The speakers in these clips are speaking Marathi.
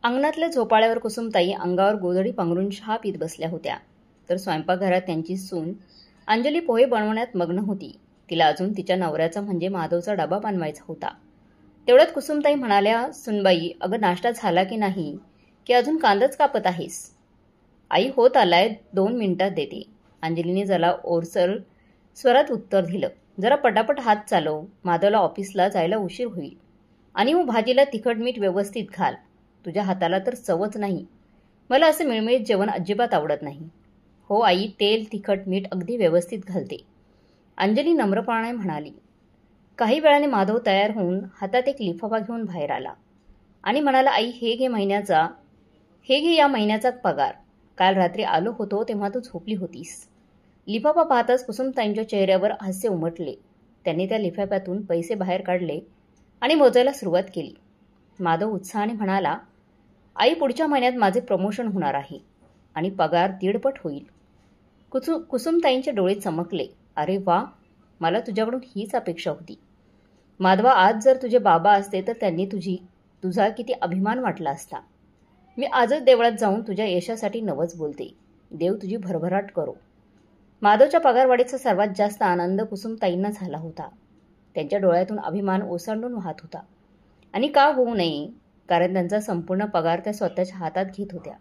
अंगणातल्या झोपाळ्यावर कुसुमताई अंगावर गोधडी पांघरून चहा पीत बसल्या होत्या, तर स्वयंपाकघरात त्यांची सून अंजली पोहे बनवण्यात मग्न होती. तिला अजून तिच्या नवऱ्याचा म्हणजे माधवचा डबा बनवायचा होता. तेवढ्यात कुसुमताई म्हणाल्या, "सुनबाई, अगं नाश्ता झाला की नाही, की अजून कांदाच कापत आहेस?" "आई, होत आलाय, 2 मिनिटात देते." अंजलीने जरा ओरसर स्वरात उत्तर दिलं. "जरा पटापट हात चालव, माधवला ऑफिसला जायला उशीर होईल. आणि मग भाजीला तिखट मीठ व्यवस्थित घाल. तुझ्या हाताला तर चवच नाही. मला असं मिळमिळीत जेवण अजिबात आवडत नाही." "हो आई, तेल तिखट मीठ अगदी व्यवस्थित घालते," अंजली नम्रपणाने म्हणाली. काही वेळाने माधव तयार होऊन हातात एक लिफाफा घेऊन बाहेर आला आणि म्हणाला, "आई, हे घे या महिन्याचा पगार. काल रात्री आलो होतो तेव्हा तू झोपली होतीस." लिफाफा पाहताच कुसुमताईंच्या चेहऱ्यावर हास्य उमटले. त्यांनी त्या लिफाफ्यातून पैसे बाहेर काढले आणि मोजायला सुरुवात केली. माधव उत्साहाने म्हणाला, "आई, पुढच्या महिन्यात माझे प्रमोशन होणार आहे आणि पगार 1.5 होईल." कुसुमताईंचे डोळे चमकले. "अरे वा, मला तुझ्याकडून हीच अपेक्षा होती. माधवा, आज जर तुझे बाबा असते तर त्यांनी तुझा किती अभिमान वाटला असता. मी आजच देवळात जाऊन तुझ्या यशासाठी नवस बोलते. देव तुझी भरभराट करो." माधवच्या पगारवाढीचा सर्वात जास्त आनंद कुसुमताईंना झाला होता. त्यांच्या डोळ्यातून अभिमान ओसंडून वाहत होता. आणि का होऊ नये, कारण त्यांचा संपूर्ण पगार त्या स्वतःच्या हातात घेत होत्या.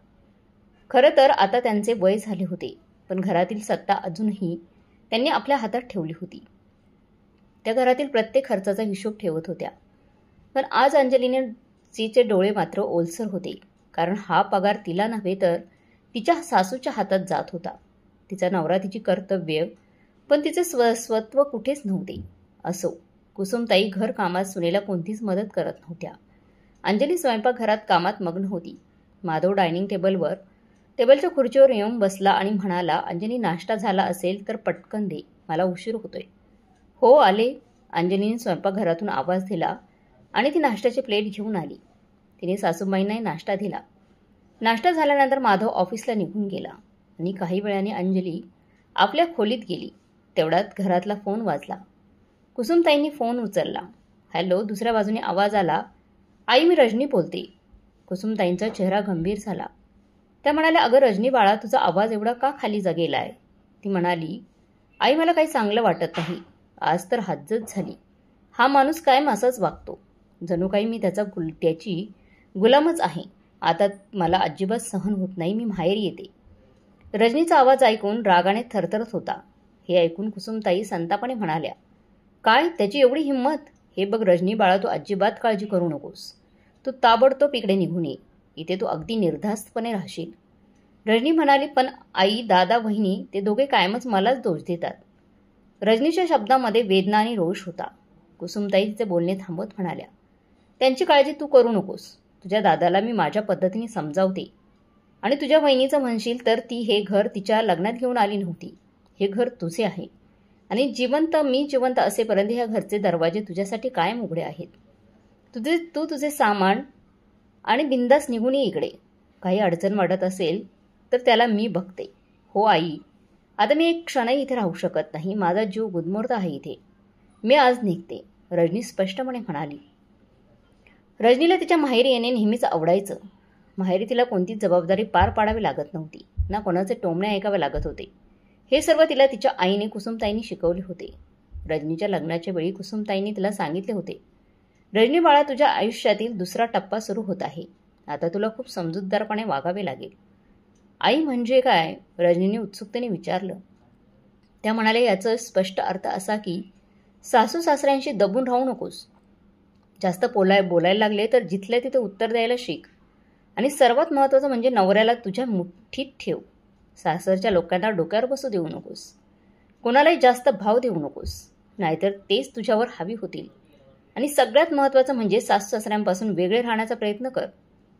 खरं तर आता त्यांचे वय झाले होते, पण घरातील सत्ता अजूनही त्यांनी आपल्या हातात ठेवली होती. त्या घरातील प्रत्येक खर्चाचा हिशोब ठेवत होत्या. पण आज अंजलीचे डोळे मात्र ओलसर होते, कारण हा पगार तिला नव्हे तर तिच्या सासूच्या हातात जात होता. तिचा नवरा, तिची कर्तव्य, पण तिचे स्वत्व कुठेच नव्हते. असो, कुसुमताई घर कामात सुनेला कोणतीच मदत करत नव्हत्या. अंजली स्वयंपाकघरात कामात मग्न होती. माधव डायनिंग टेबलच्या खुर्चीवर येऊन बसला आणि म्हणाला, "अंजली, नाश्ता झाला असेल तर पटकन दे, मला उशीर होतोय." "हो, आले." अंजलीने स्वयंपाकघरातून आवाज दिला आणि ती नाश्त्याची प्लेट घेऊन आली. तिने सासूबाईंनाही नाश्ता दिला. नाश्ता झाल्यानंतर माधव ऑफिसला निघून गेला आणि काही वेळाने अंजली आपल्या खोलीत गेली. तेवढ्यात घरातला फोन वाजला. कुसुमताईंनी फोन उचलला. "हॅलो." दुसऱ्या बाजूने आवाज आला, "आई, मी रजनी बोलते." कुसुमताईंचा चेहरा गंभीर झाला. त्या म्हणाल्या, "अगं रजनी बाळा, तुझा आवाज एवढा का खाली गेलाय?" ती म्हणाली, "आई, मला काही चांगलं वाटत नाही. आज तर हद्दच झाली. हा माणूस कायम असाच वागतो. जणू काही मी त्याची गुलामच आहे. आता मला अजिबात सहन होत नाही. मी माहेर येते." रजनीचा आवाज ऐकून रागाने थरथरत होता. हे ऐकून कुसुमताई संतापाने म्हणाल्या, "काय, त्याची एवढी हिंमत? हे बघ रजनी बाळा, तू अजिबात काळजी करू नकोस. तू ताबडतोब इकडे निघून ये. इथे तू अगदी निर्धास्तपणे राहशील." रजनी म्हणाली, "पण आई, दादा, वहिनी, ते दोघे कायमच मलाच दोष देतात." रजनीच्या शब्दामध्ये वेदना आणि रोष होता. कुसुमताई तिचे बोलणे थांबवत म्हणाल्या, "त्यांची काळजी तू करू नकोस. तुझ्या दादाला मी माझ्या पद्धतीने समजावते. आणि तुझ्या वहिनीचं म्हणशील तर ती हे घर तिच्या लग्नात घेऊन आली नव्हती. हे घर तुझे आहे आणि मी जिवंत असेपर्यंत ह्या घरचे दरवाजे तुझ्यासाठी कायम उघडे आहेत. तू तुझे सामान आणि बिंदास निघून ये इकडे. काही अडचण वाटत असेल तर त्याला मी बघते." "हो आई, आता मी एक क्षणही इथे राहू शकत नाही. माझा जीव गुदमरत आहे इथे. मी आज निघते," रजनी स्पष्टपणे म्हणाली. रजनीला तिच्या माहेरी येणे नेहमीच आवडायचं. माहेरी तिला कोणतीच जबाबदारी पार पाडावी लागत नव्हती, ना कोणाचे टोमणे ऐकावे लागत होते. हे सर्व तिला तिच्या आईने कुसुमताईंनी शिकवले होते. रजनीच्या लग्नाच्या वेळी कुसुमताईंनी तिला सांगितले होते, "रजनी बाळा, तुझ्या आयुष्यातील दुसरा टप्पा सुरू होत आहे. आता तुला खूप समजूतदारपणे वागावे लागेल." "आई, म्हणजे काय?" रजनीने उत्सुकतेने विचारलं. त्या म्हणाल्या, "याचा स्पष्ट अर्थ असा की सासू सासऱ्यांशी दबून राहू नकोस. जास्त बोलायला लागले तर जिथल्या तिथे उत्तर द्यायला शिक. आणि सर्वात महत्त्वाचं म्हणजे नवऱ्याला तुझ्या मुठीत ठेव. सासरच्या लोकांना डोक्यावर बसू देऊ नकोस. कोणालाही जास्त भाव देऊ नकोस, नाहीतर तेच तुझ्यावर हावी होतील. आणि सगळ्यात महत्त्वाचं म्हणजे सासू सासऱ्यांपासून वेगळे राहण्याचा प्रयत्न कर.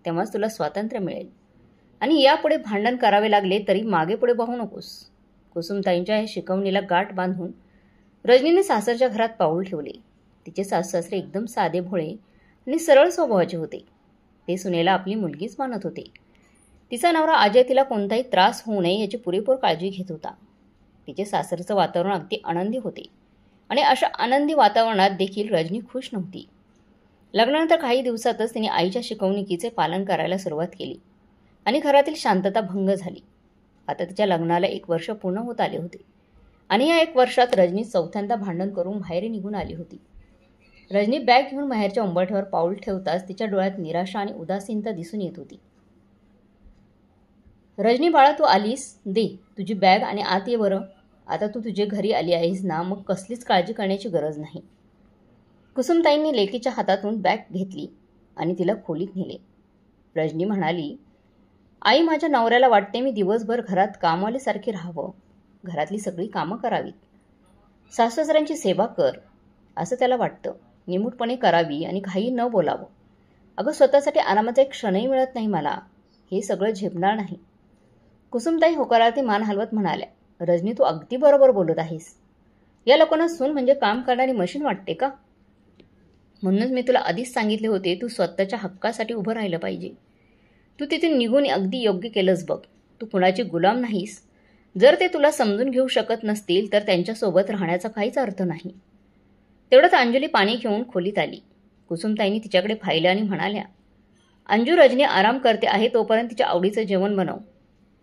तेव्हाच तुला स्वातंत्र्य मिळेल. आणि यापुढे भांडण करावे लागले तरी मागे पुढे पाहू नकोस." कुसुमताईंच्या या शिकवणीला गाठ बांधून रजनीने सासरच्या घरात पाऊल ठेवले. तिचे सासू सासरे एकदम साधे भोळे आणि सरळ स्वभावाचे होते. ते सुनेला आपली मुलगीच मानत होते. तिचा नवरा अजय तिला कोणताही त्रास होऊ नये याची पुरेपूर काळजी घेत होता. तिचे सासरचं वातावरण अगदी आनंदी होते आणि अशा आनंदी वातावरणात देखील रजनी खुश नव्हती. लग्नानंतर काही दिवसातच तिने आईच्या शिकवणुकीचे पालन करायला सुरुवात केली आणि घरातील शांतता भंग झाली. आता तिच्या लग्नाला 1 वर्ष पूर्ण होत आले होते आणि या 1 वर्षात रजनी चौथ्यांदा भांडण करून बाहेर निघून आली होती. रजनी बॅग घेऊन माहेरच्या उंबरठ्यावर पाऊल ठेवताच तिच्या डोळ्यात निराशा आणि उदासीनता दिसून येत होती. रजनी बाळा, तू आलीस? दे तुझी बॅग आणि आत ये बरं. आता तू तुझे घरी आली आहेस ना, मग कसलीच काळजी करण्याची गरज नाही. कुसुमताईंनी लेकीच्या हातातून बॅग घेतली आणि तिला खोलीत नेले. रजनी म्हणाली, आई, माझ्या नवऱ्याला वाटते मी दिवसभर घरात कामवालीसारखी राहावं, घरातली सगळी कामं करावीत, सासू-सासऱ्यांची सेवा कर असं त्याला वाटतं. निमूटपणे करावी आणि काही न बोलावं. अगं, स्वतःसाठी आरामाचा एक क्षणही मिळत नाही मला. हे सगळं झेपणार नाही. कुसुमताई होकारार्थी मान हलवत म्हणाल्या, रजनी, तू अगदी बरोबर बोलत आहेस. या लोकांना सून म्हणजे काम करणारी मशीन वाटते का? म्हणूनच मी तुला आधीच सांगितले होते, तू स्वतःच्या हक्कासाठी उभं राहिलं पाहिजे. तू तिथून निघून अगदी योग्य केलंस बघ. तू कुणाची गुलाम नाहीस. जर ते तुला समजून घेऊ शकत नसतील तर त्यांच्यासोबत राहण्याचा काहीच अर्थ नाही. तेवढ्यात अंजली पाणी घेऊन खोलीत आली. कुसुमताईंनी तिच्याकडे पाहिलं आणि म्हणाल्या, अंजू, रजनी आराम करते आहे तोपर्यंत तिच्या आवडीचं जेवण बनव.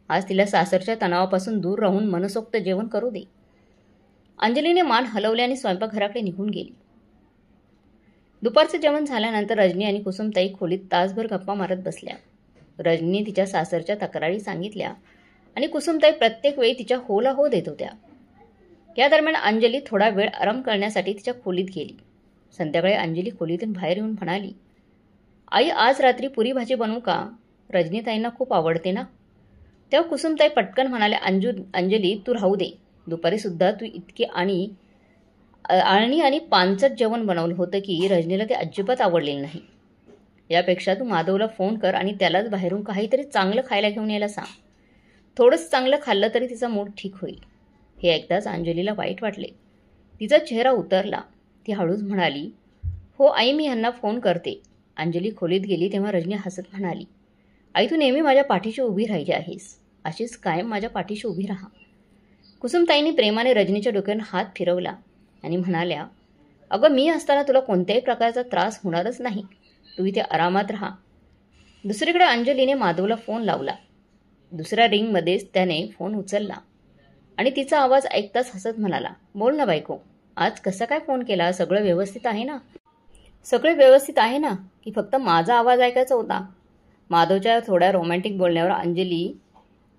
आज तिला सासरच्या तणावापासून दूर राहून मनसोक्त जेवण करू दे. अंजलीने मान हलवले आणि स्वयंपाकघराकडे निघून गेली. दुपारचं जेवण झाल्यानंतर रजनी आणि कुसुमताई खोलीत तासभर गप्पा मारत बसल्या. रजनीने तिच्या सासरच्या तक्रारी सांगितल्या आणि कुसुमताई प्रत्येक वेळी तिच्या होला हो देत होत्या. या दरम्यान अंजली थोडा वेळ आराम करण्यासाठी तिच्या खोलीत गेली. संध्याकाळी अंजली खोलीतून बाहेर येऊन म्हणाली, आई, आज रात्री पुरी भाजी बनवू का? रजनीताईंना खूप आवडते ना. तेव्हा कुसुमताई पटकन म्हणाल्या, अंजली, तू राहू दे. दुपारी सुद्धा तू इतके आळणी आणि पानचट जेवण बनवलं होतं की रजनीला ते अजिबात आवडलेलं नाही. यापेक्षा तू माधवला फोन कर आणि त्यालाच बाहेरून काहीतरी चांगलं खायला घेऊन यायला सांग. थोडंसं चांगलं खाल्लं तरी तिचा मूड ठीक होईल. हे ऐकताच अंजलीला वाईट वाटले. तिचा चेहरा उतरला. ती हळूच म्हणाली, हो आई, मी ह्यांना फोन करते. अंजली खोलीत गेली तेव्हा रजनी हसत म्हणाली, आई, तू नेहमी माझ्या पाठीशी उभी राहिली आहेस. अशीच कायम माझ्या पाठीशी उभी राहा. कुसुमताईंनी प्रेमाने रजनीच्या डोक्यावर हात फिरवला आणि म्हणाल्या, अगं, मी असताना तुला कोणत्याही प्रकारचा त्रास होणारच नाही. तू इथे आरामात राहा. दुसरीकडे अंजलीने माधवला फोन लावला. दुसऱ्या रिंगमध्येच त्याने फोन उचलला आणि तिचा आवाज ऐकताच हसत म्हणाला, बोल ना बायको, आज कसा काय फोन केला? सगळं व्यवस्थित आहे ना? सगळे व्यवस्थित आहे ना, की फक्त माझा आवाज ऐकायचा होता? माधवच्या थोड्या रोमॅन्टिक बोलण्यावर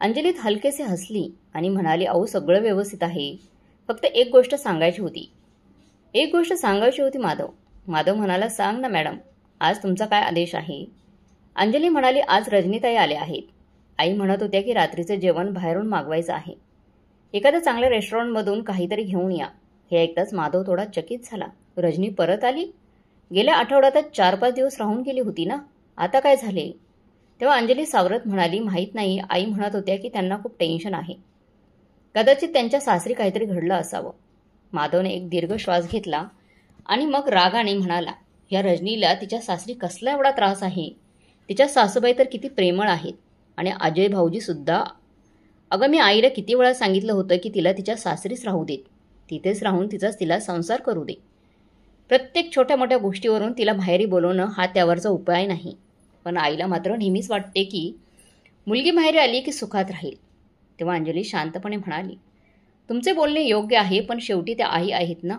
अंजलीत हलकेसे हसली आणि म्हणाली, अहो, सगळं व्यवस्थित आहे. फक्त एक गोष्ट सांगायची होती माधव. माधव म्हणाला, सांग ना मॅडम, आज तुमचा काय आदेश आहे? अंजली म्हणाली, आज रजनीताई आल्या आहेत. आई म्हणत होत्या की रात्रीचं जेवण बाहेरून मागवायचं आहे. एखाद्या चांगल्या रेस्टॉरंटमधून काहीतरी घेऊन या. हे ऐकताच माधव थोडा चकित झाला. रजनी परत आली? गेल्या आठवड्यातच 4-5 दिवस राहून गेली होती ना, आता काय झाले? तेव्हा अंजली सावरत म्हणाली, माहीत नाही. आई म्हणत होत्या की त्यांना खूप टेन्शन आहे. कदाचित त्यांच्या सासरी काहीतरी घडलं असावं. माधवने एक दीर्घ श्वास घेतला आणि मग रागाने म्हणाला, या रजनीला तिच्या सासरी कसला एवढा त्रास आहे? तिच्या सासूबाई तर किती प्रेमळ आहेत आणि अजय भाऊजी सुद्धा. अगं, मी आईला किती वेळा सांगितलं होतं की तिला तिच्या सासरीच राहू देत. तिथेच राहून तिला संसार करू दे. प्रत्येक छोट्या मोठ्या गोष्टीवरून तिला बाहेरी बोलवणं हा त्यावरचा उपाय नाही. पण आईला मात्र नेहमीच वाटते की मुलगी बाहेर आली की सुखात राहील. तेव्हा अंजली शांतपणे म्हणाली, तुमचे बोलणे योग्य आहे, पण शेवटी त्या आई आहेत ना.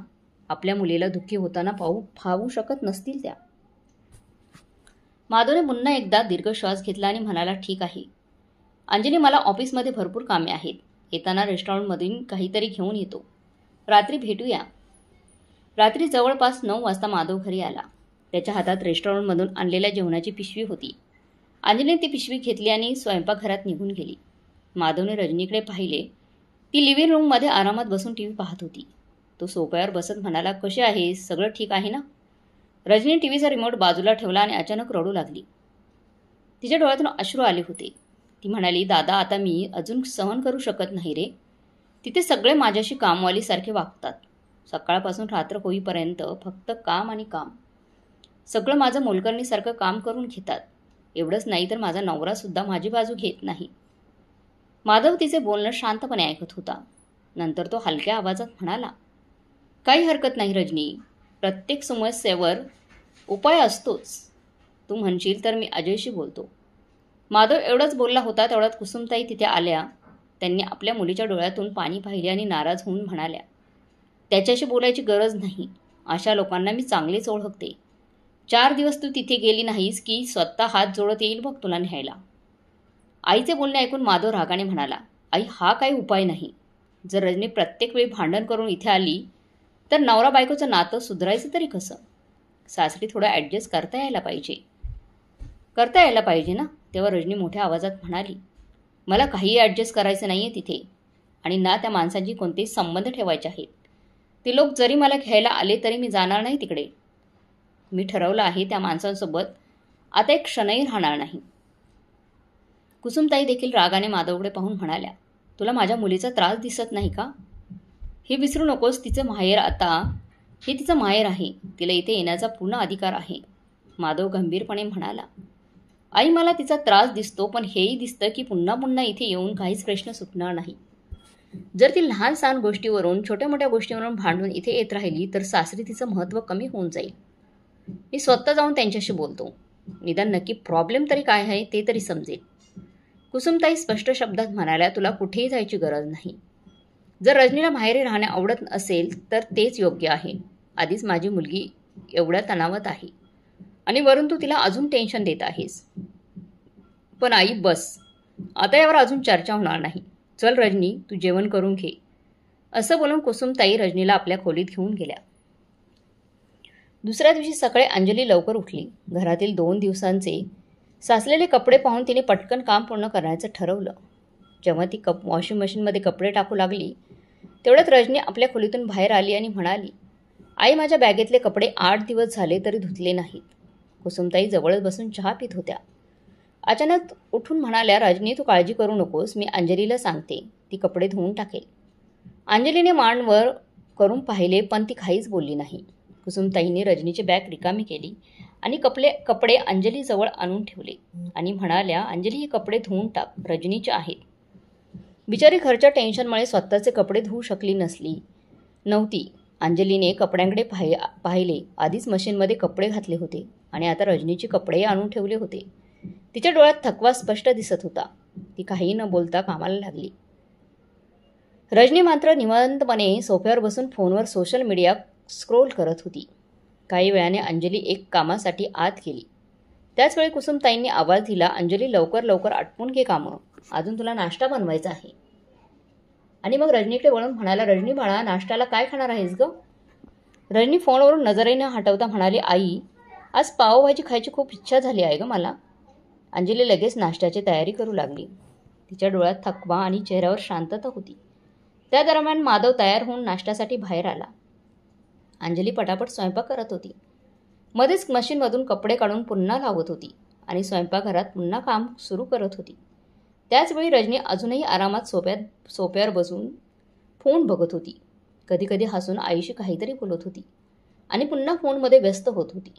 आपल्या मुलीला दुःखी होताना पाहू शकत नसतील त्या. माधवने पुन्हा एकदा दीर्घ श्वास घेतला आणि म्हणाला, ठीक आहे अंजली, मला ऑफिसमध्ये भरपूर कामे आहेत. येताना रेस्टॉरंटमधून काहीतरी घेऊन येतो. रात्री भेटूया. रात्री जवळपास 9 वाजता माधव घरी आला. त्याच्या हातात रेस्टॉरंटमधून आणलेल्या जेवणाची पिशवी होती. अंजलीने ती पिशवी घेतली आणि स्वयंपाकघरात निघून गेली. माधवने रजनीकडे पाहिले. ती लिव्हिंग रूममध्ये आरामात बसून टीव्ही पाहत होती. तो सोफ्यावर बसत म्हणाला, कसे आहेस? सगळं ठीक आहे ना? रजनी टीव्हीचा रिमोट बाजूला ठेवला आणि अचानक रडू लागली. तिच्या डोळ्यातून अश्रू आले होते. ती म्हणाली, दादा, आता मी अजून सहन करू शकत नाही रे. तिथे सगळे माझ्याशी कामवालीसारखे वागतात. सकाळपासून रात्र होईपर्यंत फक्त काम आणि काम. सगळं माझं मोलकरणीसारखं काम करून घेतात. एवढंच नाही तर माझा नवरासुद्धा माझी बाजू घेत नाही. माधव तिचे बोलणं शांतपणे ऐकत होता. नंतर तो हलक्या आवाजात म्हणाला, काही हरकत नाही रजनी. प्रत्येक समस्येवर उपाय असतोच. तू म्हणशील तर मी अजयशी बोलतो. माधव एवढंच बोलला होता तेवढ्यात कुसुमताई तिथे आल्या. त्यांनी आपल्या मुलीच्या डोळ्यातून पाणी पाहिले आणि नाराज होऊन म्हणाल्या, त्याच्याशी बोलायची गरज नाही. अशा लोकांना मी चांगलेच ओळखते. 4 दिवस तू तिथे गेली नाहीस की स्वतः हात जोडत येईल बघ तुला न्यायला. आईचे बोलणे ऐकून माधव रागाने म्हणाला, आई हा काही उपाय नाही. जर रजनी प्रत्येक वेळी भांडण करून इथे आली तर नवरा बायकोचं नातं सुधारायचं तरी कसं? सासरी थोडं ॲडजस्ट करता यायला पाहिजे ना. तेव्हा रजनी मोठ्या आवाजात म्हणाली, मला काही ॲडजस्ट करायचं नाही आहे तिथे आणि ना त्या माणसांची कोणतेही संबंध ठेवायचे आहेत. ते लोक जरी मला घ्यायला आले तरी मी जाणार नाही तिकडे. मी ठरवलं आहे त्या माणसांसोबत आता एक क्षणही राहणार नाही. कुसुमताई देखील रागाने माधवकडे पाहून म्हणाल्या, तुला माझ्या मुलीचा त्रास दिसत नाही का? हे विसरू नकोस, हे तिचं माहेर आहे. तिला इथे येण्याचा पूर्ण अधिकार आहे. माधव गंभीरपणे म्हणाला, आई मला तिचा त्रास दिसतो, पण हेही दिसतं की पुन्हा पुन्हा इथे येऊन काहीच प्रश्न सुटणार नाही. जर ती लहान सहान गोष्टीवरून छोट्या मोठ्या गोष्टीवरून भांडून इथे येत राहिली तर सासरी तिचं महत्त्व कमी होऊन जाईल. मी स्वतः जाऊन त्यांच्याशी बोलतो. निदान नक्की प्रॉब्लेम तरी काय आहे ते तरी समजेल. कुसुमताई स्पष्ट शब्दात म्हणाल्या, तुला कुठेही जायची गरज नाही. जर रजनीला माहेरी राहणे आवडत असेल तर तेच योग्य आहे. आधीच माझी मुलगी एवढ्या तणावात आहे आणि वरून तू तिला अजून टेन्शन देत आहेस. पण आई बस, आता यावर अजून चर्चा होणार नाही. चल रजनी, तू जेवण करून घे. असं बोलून कुसुमताई रजनीला आपल्या खोलीत घेऊन गेल्या. दुसऱ्या दिवशी सकाळी अंजली लवकर उठली. घरातील 2 दिवसांचे साचलेले कपडे पाहून तिने पटकन काम पूर्ण करण्याचं ठरवलं. जेव्हा ती वॉशिंग मशीनमध्ये कपडे टाकू लागली तेवढ्यात रजनी आपल्या खोलीतून बाहेर आली आणि म्हणाली, आई माझ्या बॅगेतले कपडे 8 दिवस झाले तरी धुतले नाहीत. कुसुमताई जवळच बसून चहा पित होत्या. अचानक उठून म्हणाल्या, रजनी तू काळजी करू नकोस, मी अंजलीला सांगते, ती कपडे धुवून टाकेल. अंजलीने मान वर करून पाहिले पण ती काहीच बोलली नाही. कुसुमताईने रजनीची बॅग रिकामी केली आणि कपडे अंजलीजवळ आणून ठेवले आणि म्हणाल्या, अंजली हे कपडे धुवून टाक, रजनीचे आहेत. बिचारी घरच्या टेन्शनमुळे स्वतःचे कपडे धुवू शकली नव्हती. अंजलीने कपड्यांकडे पाहिले. आधीच मशीनमध्ये कपडे घातले होते आणि आता रजनीचे कपडेही आणून ठेवले होते. तिच्या डोळ्यात थकवा स्पष्ट दिसत होता. ती काही न बोलता कामाला लागली. रजनी मात्र निवांतपणे सोफ्यावर बसून फोनवर सोशल मीडिया स्क्रोल करत होती. काही वेळाने अंजली एक कामासाठी आत गेली. त्याचवेळी कुसुमताईंनी आवाज दिला, अंजली लवकर आटपून घे कामं, अजून तुला नाश्ता बनवायचा आहे. आणि मग रजनीकडे वळून म्हणाला, रजनी बाळा, नाश्त्याला काय खाणार आहेस ग? रजनी फोनवरून नजरेने हटवता म्हणाली, आई आज पावभाजी खायची खूप इच्छा झाली आहे ग मला. अंजली लगेच नाश्त्याची तयारी करू लागली. तिच्या डोळ्यात थकवा आणि चेहऱ्यावर शांतता होती. त्या दरम्यान माधव तयार होऊन नाश्त्यासाठी बाहेर आला. अंजली पटापट स्वयंपाक करत होती. मध्येच मशीनमधून कपडे काढून पुन्हा लावत होती आणि स्वयंपाकघरात पुन्हा काम सुरू करत होती. त्याचवेळी रजनी अजूनही आरामात सोफ्यावर बसून फोन बघत होती. कधी हसून आईशी काहीतरी बोलत होती आणि पुन्हा फोनमध्ये व्यस्त होत होती.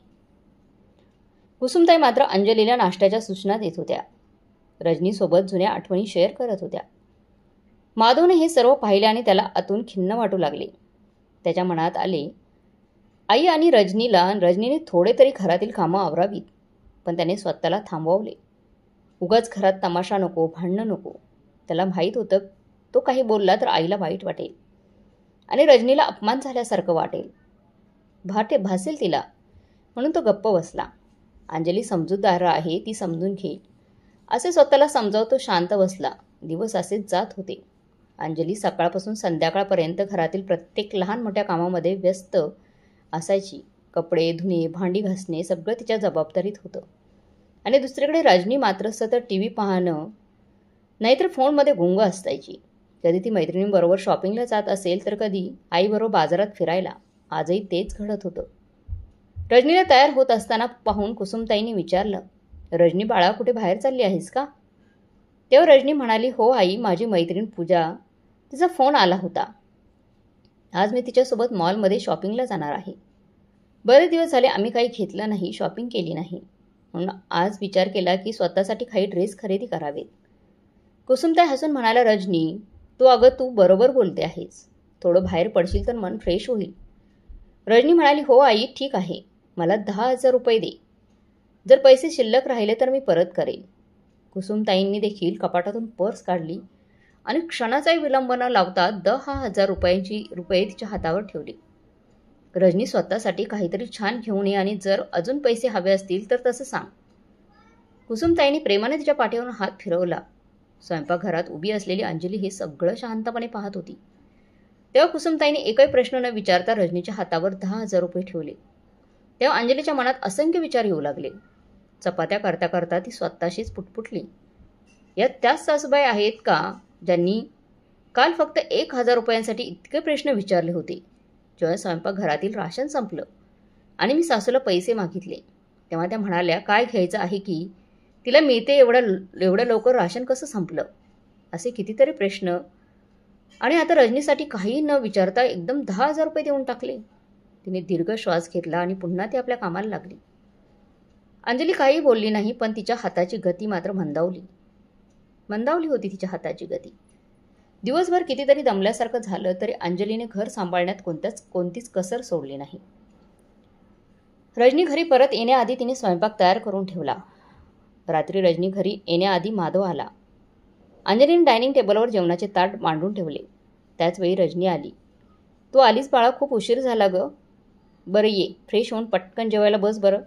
कुसुमताई मात्र अंजलीला नाश्त्याच्या सूचना देत होत्या. रजनीसोबत जुन्या आठवणी शेअर करत होत्या. माधवने हे सर्व पाहिले आणि त्याला आतून खिन्न वाटू लागले. त्याच्या मनात आले, आई आणि रजनीने थोडे तरी घरातील कामं आवरावीत, पण त्याने स्वतःला थांबवले. उगाच घरात तमाशा नको, भांडणं नको. त्याला माहीत होतं तो काही बोलला तर आईला वाईट वाटेल आणि रजनीला अपमान झाल्यासारखं वाटेल. भासेल तिला, म्हणून तो गप्प बसला. अंजली समजूतदार आहे, ती समजून घेईल असे स्वतःला समजावून तो शांत बसला. दिवस असेच जात होते. अंजली सकाळपासून संध्याकाळपर्यंत घरातील प्रत्येक लहान मोठ्या कामामध्ये व्यस्त असायची. कपडे धुणे, भांडी घासणे सगळं तिच्या जबाबदारीत होतं. आणि दुसरीकडे रजनी मात्र सतत TV पाहणं नाहीतर फोनमध्ये गुंग असायची. कधी ती मैत्रिणींबरोबर शॉपिंगला जात असेल तर कधी आईबरोबर बाजारात फिरायला. आजही तेच घडत होतं. रजनीला तयार होत असताना पाहून कुसुमताईंनी विचारलं, रजनी बाळा, कुठे बाहेर चालली आहेस का? तेव्हा रजनी म्हणाली, हो आई, माझी मैत्रीण पूजा, तिचा फोन आला होता. आज मी तिच्यासोबत मॉलमध्ये शॉपिंगला जाणार आहे. बरेच दिवस झाले आम्ही काही घेतलं नाही, शॉपिंग केली नाही, म्हणून आज विचार केला की स्वतःसाठी काही ड्रेस खरेदी करावेत. कुसुमताई हसून म्हणाला, रजनी तू बरोबर बोलते आहेस. थोडं बाहेर पडशील तर मन फ्रेश होईल. रजनी म्हणाली, हो आई, ठीक आहे. मला 10,000 रुपये दे. जर पैसे शिल्लक राहिले तर मी परत करेन. कुसुमताईंनी देखील कपाटातून पर्स काढली आणि क्षणाचाही विलंब न लावता 10,000 रुपये तिच्या हातावर ठेवले. रजनी, स्वतःसाठी काहीतरी छान घेऊन ये आणि जर अजून पैसे हवे असतील तर तसं सांग. कुसुमताईंनी प्रेमाने तिच्या पाठीवरून हात फिरवला. स्वयंपाकघरात उभी असलेली अंजली हे सगळं शांतपणे पाहत होती. तेव्हा कुसुमताईंनी एकही प्रश्न न विचारता रजनीच्या हातावर 10,000 रुपये ठेवले. तेव्हा अंजलीच्या मनात असंख्य विचार येऊ लागले. चपात्या करता करता ती स्वतःशीच पुटपुटली, यात त्याच सासूबाई आहेत का ज्यांनी काल फक्त 1,000 रुपयांसाठी इतके प्रश्न विचारले होते. जेव्हा स्वयंपाकघरातील राशन संपलं आणि मी सासूला पैसे मागितले तेव्हा त्या म्हणाल्या, काय घ्यायचं आहे की तिला मिळते एवढं लवकर राशन कसं संपलं, असे कितीतरी प्रश्न. आणि आता रजनीसाठी काही न विचारता एकदम 10,000 रुपये देऊन टाकले. तिने दीर्घ श्वास घेतला आणि पुन्हा ती आपल्या कामाला लागली. अंजली काही बोलली नाही, पण तिच्या हाताची गती मात्र मंदावली होती तिच्या हाताची गती. दिवसभर कितीतरी दमल्यासारखं झालं तरी अंजलीने घर सांभाळण्यात कोणतीच कसर सोडली नाही. रजनी घरी परत येण्याआधी तिने स्वयंपाक तयार करून ठेवला. रात्री रजनी घरी येण्याआधी माधव आला. अंजलीने डायनिंग टेबलवर जेवणाचे ताट मांडून ठेवले. त्याचवेळी रजनी आली. तू आलीस बाळा, खूप उशीर झाला ग. बरं ये, फ्रेश होऊन पटकन जेवायला बस बरं.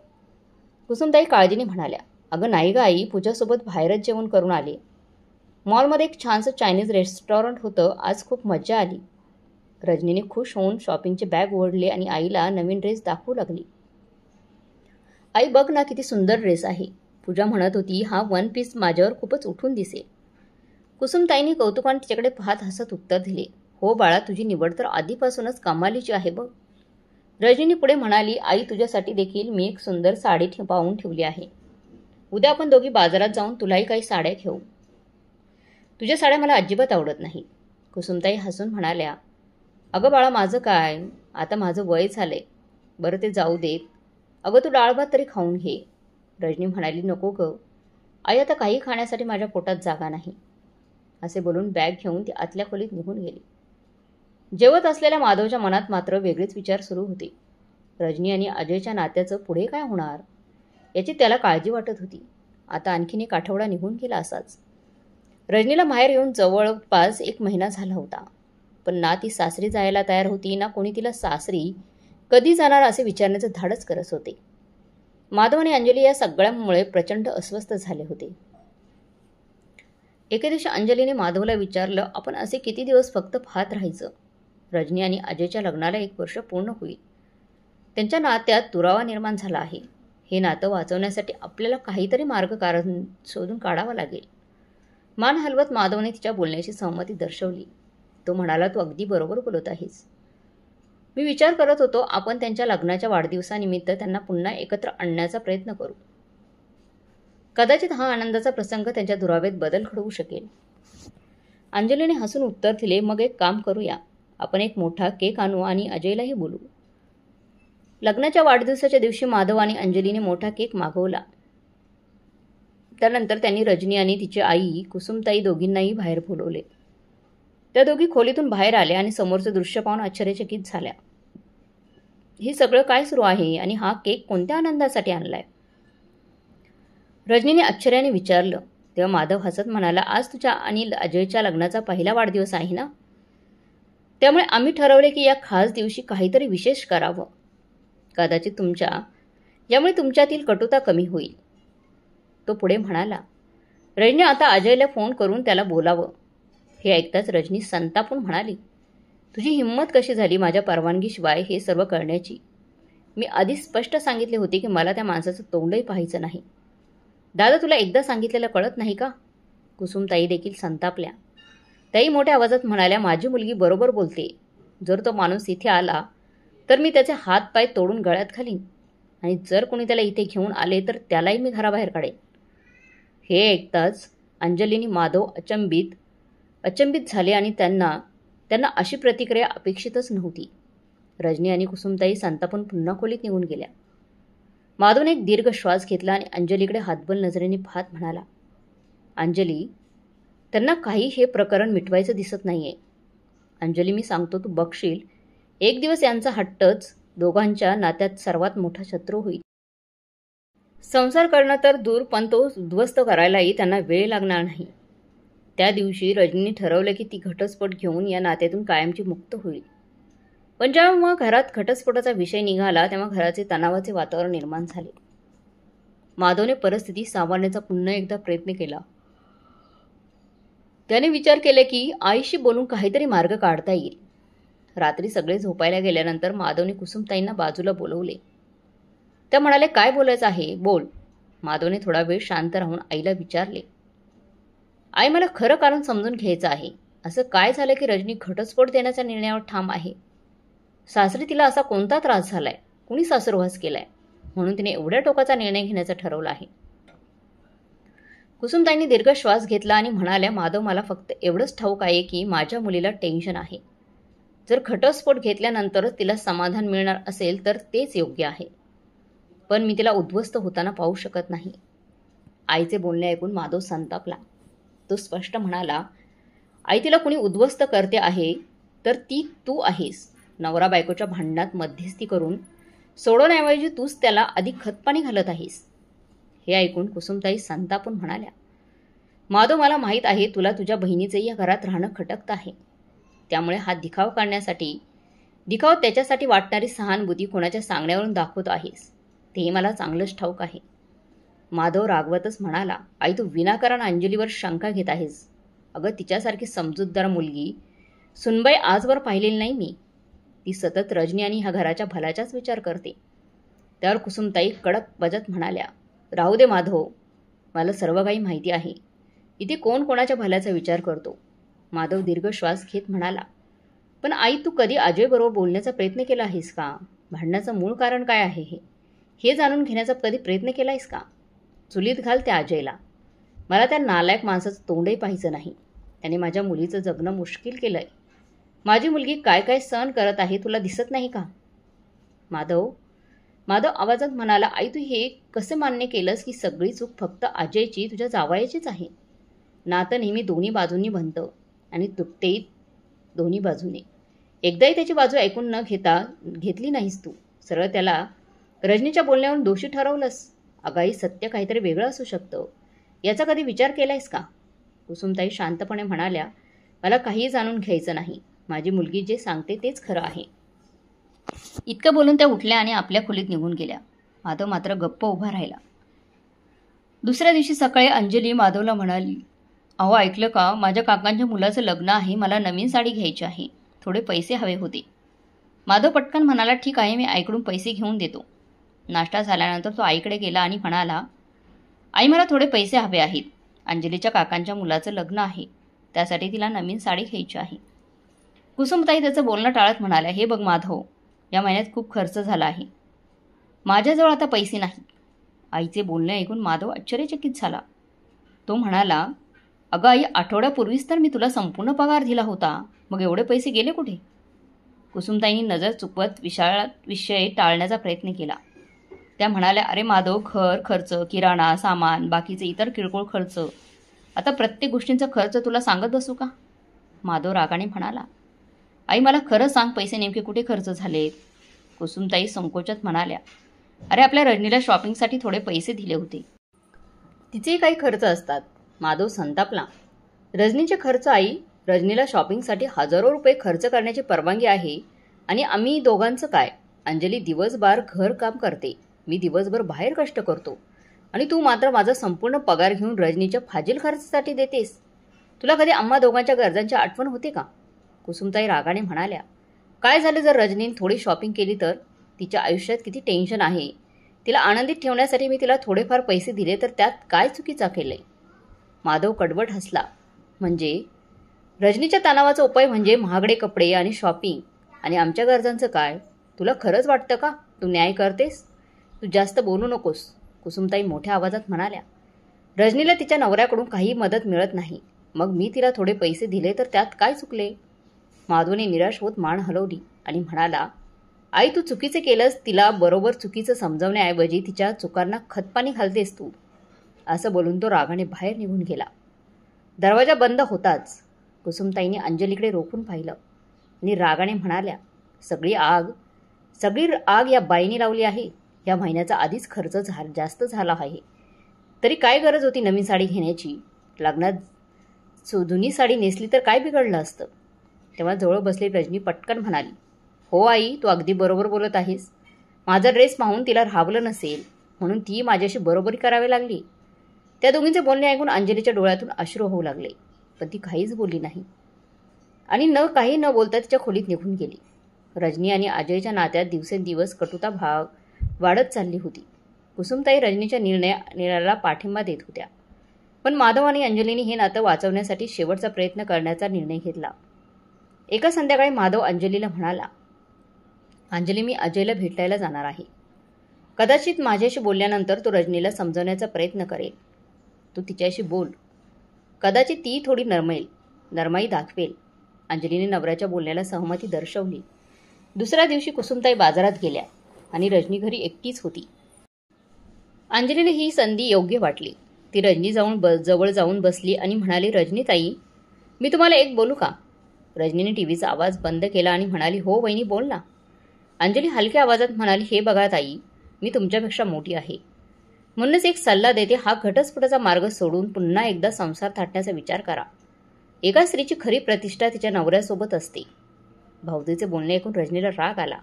कुसुमताई काळजीने म्हणाल्या. अगं नाही ग आई, पूजासोबत बाहेरच जेवण करून आले. मॉलमध्ये एक छानसं चायनीज रेस्टॉरंट होतं, आज खूप मजा आली. रजनीने खुश होऊन शॉपिंगचे बॅग ओढले आणि आईला नवीन ड्रेस दाखवू लागली. आई बघ ना, किती सुंदर ड्रेस आहे. पूजा म्हणत होती, हा 1 पीस माझ्यावर खूपच उठून दिसेल. कुसुमताईंनी कौतुकाने तिच्याकडे पाहत हसत उत्तर दिले. हो बाळा, तुझी निवड तर आधीपासूनच कमालीची आहे बघ. रजनीने पुढे म्हणाली, आई तुझ्यासाठी देखील मी एक सुंदर साडी पाहून ठेवली आहे. उद्या आपण दोघी बाजारात जाऊन तुलाही काही साड्या घेऊ. तुझ्या साड्या मला अजिबात आवडत नाही. कुसुमताई हसून म्हणाल्या, अगं बाळा माझं काय, आता माझं वय झालंय. बरं ते जाऊ देत. अगं तू डाळ भात तरी खाऊन घे. रजनी म्हणाली, नको ग आई, आता काही खाण्यासाठी माझ्या पोटात जागा नाही. असे बोलून बॅग घेऊन ती आतल्या खोलीत निघून गेली. जेवत असलेल्या माधवच्या मनात मात्र वेगळेच विचार सुरू होते. रजनी आणि अजयच्या नात्याचं पुढे काय होणार याची त्याला काळजी वाटत होती. आता आणखीन एक आठवडा निघून गेला असाच. रजनीला माहेर येऊन जवळपास 1 महिना झाला होता. पण ना ती सासरी जायला तयार होती, ना कोणी तिला सासरी कधी जाणार असे विचारण्याचं धाडस करत होते. माधव आणि अंजली या सगळ्यामुळे प्रचंड अस्वस्थ झाले होते. एके दिवशी अंजलीने माधवला विचारलं, आपण असे किती दिवस फक्त पाहत राहायचं. रजनी आणि अजयच्या लग्नाला 1 वर्ष पूर्ण होईल. त्यांच्या नात्यात दुरावा निर्माण झाला आहे. हे नातं वाचवण्यासाठी आपल्याला काहीतरी कारण शोधून काढावा लागेल. मान हलवत माधवने तिच्या बोलण्याची सहमती दर्शवली. तो म्हणाला, तू अगदी बरोबर बोलत आहेस. मी विचार करत होतो, आपण त्यांच्या लग्नाच्या वाढदिवसानिमित्त त्यांना पुन्हा एकत्र आणण्याचा प्रयत्न करू. कदाचित हा आनंदाचा प्रसंग त्यांच्या दुरावेत बदल घडवू शकेल. अंजलीने हसून उत्तर दिले, मग एक काम करूया, आपण एक मोठा केक आणू आणि अजयलाही बोलू. लग्नाच्या वाढदिवसाच्या दिवशी माधव आणि अंजलीने मोठा केक मागवला. त्यानंतर त्यांनी रजनी आणि तिची आई कुसुमताई दोघींनाही बाहेर बोलवले. त्या दोघी खोलीतून बाहेर आल्या आणि समोरचं दृश्य पाहून आश्चर्यचकित झाल्या. हे सगळं काय सुरू आहे आणि हा केक कोणत्या आनंदासाठी आणलाय? रजनीने आश्चर्याने विचारलं. तेव्हा माधव हसत म्हणाला, आज तुझ्या आणि अजयच्या लग्नाचा पहिला वाढदिवस आहे ना, त्यामुळे आम्ही ठरवले की या खास दिवशी काहीतरी विशेष करावं. कदाचित यामुळे तुमच्यातील कटुता कमी होईल. तो पुढे म्हणाला. रजनी आता अजयला फोन करून त्याला बोलावं. हे ऐकताच रजनी संतापून म्हणाली, तुझी हिंमत कशी झाली माझ्या परवानगीशिवाय हे सर्व करण्याची? मी आधीच स्पष्ट सांगितले होते की मला त्या माणसाचं तोंडही पाहायचं नाही. दादा, तुला एकदा सांगितलेलं कळत नाही का? कुसुमताई देखील संतापल्या. त्याही मोठ्या आवाजात म्हणाल्या, माझी मुलगी बरोबर बोलते. जर तो माणूस इथे आला तर मी त्याचे हात पाय तोडून गळ्यात घालीन आणि जर कोणी त्याला इथे घेऊन आले तर त्यालाही मी घराबाहेर काढेन. हे ऐकताच अंजलीनी माधव अचंबित झाले आणि त्यांना अशी प्रतिक्रिया अपेक्षितच नव्हती. रजनी आणि कुसुमताई संतापून पुन्हा खोलीत निघून गेल्या. माधवने एक दीर्घ श्वास घेतला आणि अंजलीकडे हातबल नजरेने पाहत म्हणाला, अंजली, त्यांना काही हे प्रकरण मिटवायचं दिसत नाहीये. अंजली, मी सांगतो, तू बघशील एक दिवस यांचा हट्टच दोघांच्या नात्यात सर्वात मोठा शत्रू होईल. संसार करणं तर दूर, पण तो उद्ध्वस्त करायलाही त्यांना वेळ लागणार नाही. त्या दिवशी रजनीने ठरवलं की ती घटस्फोट घेऊन या नात्यातून कायमची मुक्त होईल. पण जेव्हा घरात घटस्फोटाचा विषय निघाला तेव्हा घराचे तणावाचे वातावरण निर्माण झाले. माधवने परिस्थिती सावरण्याचा पुन्हा एकदा प्रयत्न केला. त्याने विचार केले की आईशी बोलून काहीतरी मार्ग काढता येईल. रात्री सगळे झोपायला गेल्यानंतर माधवने कुसुमताईंना बाजूला बोलवले. त्या म्हणाले, काय बोलायचं आहे, बोल. माधवने थोडा वेळ शांत राहून आईला विचारले, आई, मला खरं कारण समजून घ्यायचं आहे. असं काय झालं की रजनी घटस्फोट देण्याच्या निर्णयावर ठाम आहे? सासरी तिला असा कोणता त्रास झालाय, कुणी सासरवास केलाय, म्हणून तिने एवढ्या टोकाचा निर्णय घेण्याचं ठरवलं आहे? कुसुमताईंनी दीर्घ श्वास घेतला आणि म्हणाल्या, माधव, मला फक्त एवढंच ठाऊक आहे की माझ्या मुलीला टेन्शन आहे. जर घटस्फोट घेतल्यानंतरच तिला समाधान मिळणार असेल तर तेच योग्य आहे. पण मी तिला उद्ध्वस्त होताना पाहू शकत नाही. आईचे बोलणे ऐकून माधव संतापला. तो स्पष्ट म्हणाला, आई, तिला कुणी उद्ध्वस्त करते आहे तर ती तू आहेस. नवरा बायकोच्या भांडणात मध्यस्थी करून सोडवण्याऐवजी तूच त्याला अधिक खतपाणी घालत आहेस. हे ऐकून कुसुमताई संतापून म्हणाल्या, माधव, मला माहीत आहे तुला तुझ्या बहिणीचे या घरात राहणं खटकत आहे. त्यामुळे हा दिखाव त्याच्यासाठी वाटणारी सहानुभूती कोणाच्या सांगण्यावरून दाखवत आहेस, तेही मला चांगलंच ठाऊक आहे. माधव रागवतच म्हणाला, आई, तू विनाकारण अंजलीवर शंका घेत आहेस. अगं, तिच्यासारखी समजूतदार मुलगी सुनबाई आजवर पाहिलेली नाही मी. ती सतत रजनी आणि ह्या घराच्या भल्याचाच विचार करते. त्यावर कुसुमताई कडक बजत म्हणाल्या, राहू दे माधव, मला सर्व काही माहिती आहे. इथे कोण कोणाच्या भल्याचा विचार करतो. माधव दीर्घ श्वास घेत म्हणाला, पण आई, तू कधी अजयबरोबर बोलण्याचा प्रयत्न केला आहेस का? भांडण्याचं मूळ कारण काय आहे हे जाणून घेण्याचा कधी प्रयत्न केला आहेस का? चुलीत घाल त्या अजयला. मला त्या नालायक माणसाचं तोंडही पाहायचं नाही. त्याने माझ्या मुलीचं जगणं मुश्किल केलंय. माझी मुलगी काय काय सहन करत आहे तुला दिसत नाही का? माधव आवाजात म्हणाला, आई, तू हे कसे मान्य केलंस की सगळी चूक फक्त अजयची, तुझ्या जावयाचीच आहे? नातं नेहमी दोन्ही बाजूंनी बनतं आणि तुटतेही दोन्ही बाजूने. एकदाही त्याची बाजू ऐकून न घेतली नाहीस तू. सरळ त्याला रजनीच्या बोलण्यावरून दोषी ठरवलंस. अगाई, सत्य काहीतरी वेगळं असू शकतं. याचा कधी विचार केलायस का? कुसुमताई शांतपणे म्हणाल्या, मला काहीही जाणून घ्यायचं नाही. माझी मुलगी जे सांगते तेच खरं आहे. इतकं बोलून त्या उठल्या आणि आपल्या खोलीत निघून गेल्या. माधव मात्र गप्प उभा राहिला. दुसऱ्या दिवशी सकाळी अंजली माधवला म्हणाली, अहो, ऐकलं का? माझ्या काकांच्या मुलाचं लग्न आहे. मला नवीन साडी घ्यायची आहे. थोडे पैसे हवे होते. माधव पटकन म्हणाला, ठीक आहे, मी आईकडून पैसे घेऊन देतो. नाश्ता झाल्यानंतर तो आईकडे गेला आणि म्हणाला, आई, मला थोडे पैसे हवे आहेत. अंजलीच्या काकांच्या मुलाचं लग्न आहे. त्यासाठी तिला नवीन साडी घ्यायची आहे. कुसुमताई त्याचं बोलणं टाळत म्हणाल्या, हे बघ माधव, या महिन्यात खूप खर्च झाला आहे. माझ्याजवळ आता पैसे नाहीत. आईचे बोलणे ऐकून माधव आश्चर्यचकित झाला. तो म्हणाला, अगं आई, आठवड्यापूर्वीच तर मी तुला संपूर्ण पगार दिला होता. मग एवढे पैसे गेले कुठे? कुसुमताईंनी नजर चुकवत विषय टाळण्याचा प्रयत्न केला. त्या म्हणाल्या, अरे माधव, घर खर्च, किराणा सामान, बाकीचे इतर किरकोळ खर्च, आता प्रत्येक गोष्टींचा खर्च तुला सांगत बसू का? माधव रागाने म्हणाला, आई, मला खरं सांग, पैसे नेमके कुठे खर्च झालेत? कुसुमताई संकोचात म्हणाल्या, अरे, आपल्या रजनीला शॉपिंगसाठी थोडे पैसे दिले होते. तिचेही काही खर्च असतात. माधव संतापला, रजनीचे खर्च? आई, रजनीला शॉपिंगसाठी हजारो रुपये खर्च करण्याची परवानगी आहे आणि आम्ही दोघांचं काय? अंजली दिवसभर घर काम करते, मी दिवसभर बाहेर कष्ट करतो आणि तू मात्र माझा संपूर्ण पगार घेऊन रजनीच्या फाजील खर्चासाठी देतेस. तुला कधी आम्हा दोघांच्या गरजांची आठवण होते का? कुसुमताई रागाने म्हणाल्या, काय झाले जर रजनीने थोडी शॉपिंग केली तर? तिच्या आयुष्यात किती टेन्शन आहे. तिला आनंदित ठेवण्यासाठी मी तिला थोडेफार पैसे दिले तर त्यात काय चुकीचं केलंय? माधव कडवट हसला, म्हणजे रजनीच्या तणावाचा उपाय म्हणजे महागडे कपडे आणि शॉपिंग, आणि आमच्या गरजांचं काय? तुला खरंच वाटतं का तू न्याय करतेस? तू जास्त बोलू नकोस. कुसुमताई मोठ्या आवाजात म्हणाल्या, रजनीला तिच्या नवऱ्याकडून काही मदत मिळत नाही. मग मी तिला थोडे पैसे दिले तर त्यात काय चुकले? माधवने निराश होत मान हलवली आणि म्हणाला, आई, तू चुकीचे केलंस. तिला बरोबर चुकीचं समजवण्याऐवजी तिच्या चुकांना खतपाणी घालतेस तू. असं बोलून तो रागाने बाहेर निघून गेला. दरवाजा बंद होताच कुसुमताईंनी अंजलीकडे रोखून पाहिलं आणि रागाने म्हणाल्या, सगळी आग सगळी आग या बाईने लावली आहे. या महिन्याचा आधीच खर्च जास्त झाला आहे. तरी काय गरज होती नवीन साडी घेण्याची? लग्नात जुनी साडी नेसली तर काय बिघडलं असतं? तेव्हा जवळ बसली रजनी पटकन म्हणाली, हो आई, तू अगदी बरोबर बोलत आहेस. माझा ड्रेस पाहून तिला राहावलं नसेल म्हणून ती माझ्याशी बरोबरी करावी लागली. त्या दोघींचे बोलणे ऐकून अंजलीच्या डोळ्यातून अश्रू होऊ लागले, पण ती काहीच बोलली नाही आणि काही न बोलता तिच्या खोलीत निघून गेली. रजनी आणि अजयच्या नात्यात दिवसेंदिवस कटुता वाढत चालली होती. कुसुमताई रजनीच्या निर्णयाला पाठिंबा देत होत्या, पण माधव आणि अंजलीने हे नातं वाचवण्यासाठी शेवटचा प्रयत्न करण्याचा निर्णय घेतला. एका संध्याकाळी माधव अंजलीला म्हणाला, अंजली, मी अजयला भेटायला जाणार आहे. कदाचित माझ्याशी बोलल्यानंतर तो रजनीला समजवण्याचा प्रयत्न करेल. तू तिच्याशी बोल. कदाचित ती थोडी नरमाई दाखवेल. अंजलीने नवऱ्याच्या बोलण्याला सहमती दर्शवली. दुसऱ्या दिवशी कुसुमताई बाजारात गेल्या आणि रजनी घरी एकटीच होती. अंजलीला ही संधी योग्य वाटली. ती रजनी जवळ जाऊन बसली आणि म्हणाली, रजनीताई, मी तुम्हाला एक बोलू का? रजनीने टीव्हीचा आवाज बंद केला आणि म्हणाली, हो वहिनी, बोल ना. अंजली हलक्या आवाजात म्हणाली, हे बघा ताई, मी तुमच्यापेक्षा मोठी आहे. म्हणूनच एक सल्ला देते, हा घटस्फोटाचा मार्ग सोडून पुन्हा एकदा संसार थाटण्याचा विचार करा. एका स्त्रीची खरी प्रतिष्ठा तिच्या नवऱ्यासोबत असते. भाऊजीचे बोलणे ऐकून रजनीला राग आला.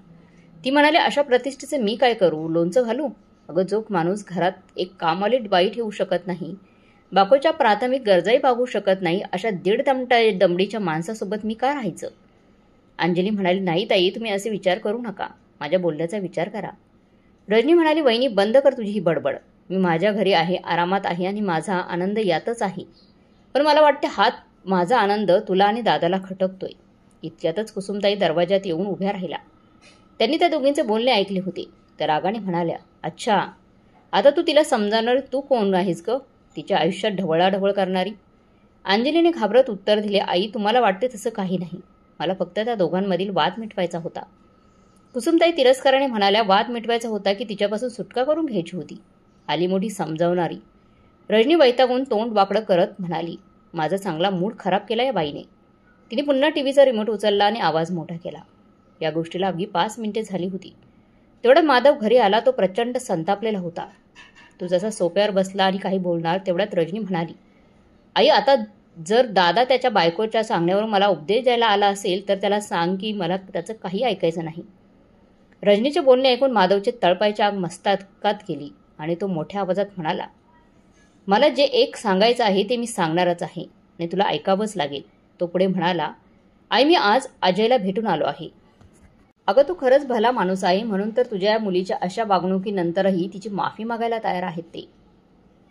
ती म्हणाली, अशा प्रतिष्ठेचे मी काय करू? लोणचं घालू? अगं, जो माणूस घरात एक कामवाली बाई ठेवू शकत नाही, बायकोच्या प्राथमिक गरजाही भागवू शकत नाही, अशा दमडीच्या माणसासोबत मी का राहायचं? अंजली म्हणाली, नाही ताई, तुम्ही असे विचार करू नका. माझ्या बोलण्याचा विचार करा. रजनी म्हणाली, वहिनी, बंद कर तुझी ही बडबड. मी माझ्या घरी आहे, आरामात आहे आणि माझा आनंद यातच आहे. पण मला वाटते माझा आनंद तुला आणि दादाला खटकतोय. इतक्यातच कुसुमताई दरवाजात येऊन उभ्या राहिल्या. त्यांनी त्या दोघींचे बोलणे ऐकले होते. त्या रागाने म्हणाल्या, अच्छा, आता तू तिला समजावणार? तू कोण आहेस ग, तिच्या आयुष्यात ढवळाढवळ करणारी? अंजलीने घाबरत उत्तर दिले, आई, तुम्हाला वाटते तसं काही नाही. मला फक्त त्या दोघांमधील वाद मिटवायचा होता. कुसुमताई तिरस्काराने म्हणाल्या, वाद मिटवायचा होता की तिच्यापासून सुटका करून घ्यायची होती? आली मोठी समजावणारी. रजनी वैतागून तोंड वाकडं करत म्हणाली, माझा चांगला मूड खराब केला या बाईने. तिने पुन्हा टीव्हीचा रिमोट उचलला आणि आवाज मोठा केला. या गोष्टीला अगदी 5 मिनिटे झाली होती. तेवढ्यात माधव घरी आला. तो प्रचंड संतापलेला होता. तो जसा सोफ्यावर बसला आणि काही बोलणार तेवढ्यात रजनी म्हणाली, आई, आता जर दादा त्याच्या बायकोच्या सांगण्यावर मला उपदेश द्यायला आला असेल तर त्याला सांग की मला त्याचं काही ऐकायचं नाही. रजनीचे बोलणे ऐकून माधवचे तळपायची आग मस्तकात गेली आणि तो मोठ्या आवाजात म्हणाला, मला जे एक सांगायचं आहे ते मी सांगणारच आहे आणि तुला ऐकावंच लागेल. तो पुढे म्हणाला, आई, मी आज अजयला भेटून आलो आहे. अगं, तू खरंच भला माणूस आहे म्हणून तर तुझ्या मुलीच्या अशा वागणुकीनंतरही तिची माफी मागायला तयार आहेत ते.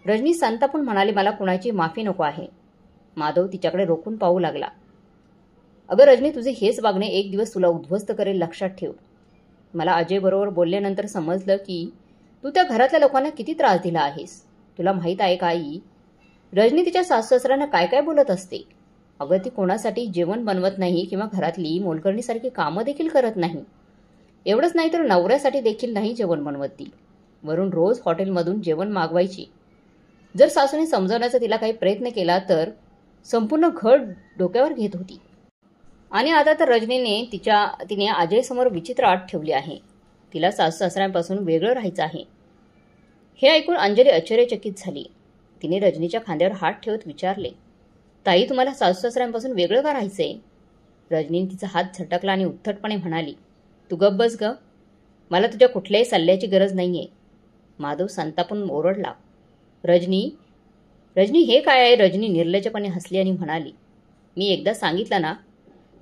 रजनी संतापून म्हणाली, मला कुणाची माफी नको आहे. माधव तिच्याकडे रोखून पाहू लागला. अगं रजनी, तुझे हेच वागणे एक दिवस तुला उद्ध्वस्त करेल, लक्षात ठेव. मला अजय बरोबर बोलल्यानंतर समजलं की तू त्या घरातल्या लोकांना किती त्रास दिला आहेस. तुला माहीत आहे का आई, रजनी तिच्या सासू-सासऱ्यांना काय काय बोलत असते. अगं, ती कोणासाठी जेवण बनवत नाही किंवा घरातली मोलकरणीसारखी कामं देखील करत नाही. एवढंच नाही तर नवऱ्यासाठी देखील नाही जेवण बनवत ती. वरून रोज हॉटेलमधून जेवण मागवायची. जर सासूने समजवण्याचा तिला काही प्रयत्न केला तर संपूर्ण घर डोक्यावर घेत होती. आणि आता तर रजनीने तिने अजयसमोर विचित्र अट ठेवली आहे. तिला सासू-सासऱ्यांपासून वेगळं राहायचं आहे. हे ऐकून अंजली आश्चर्यचकित झाली. तिने रजनीच्या खांद्यावर हात ठेवत विचारले, ताई, तुम्हाला सासू-सासऱ्यांपासून वेगळं का राहायचंय? रजनीने तिचा हात झटकला आणि उद्धटपणे म्हणाली, तू गप्प बस ग. मला तुझ्या कुठल्याही सल्ल्याची गरज नाहीये. माधव संतापून ओरडला, रजनी, हे काय आहे? रजनी निर्लज्जपणे हसली आणि म्हणाली, मी एकदा सांगितलं ना,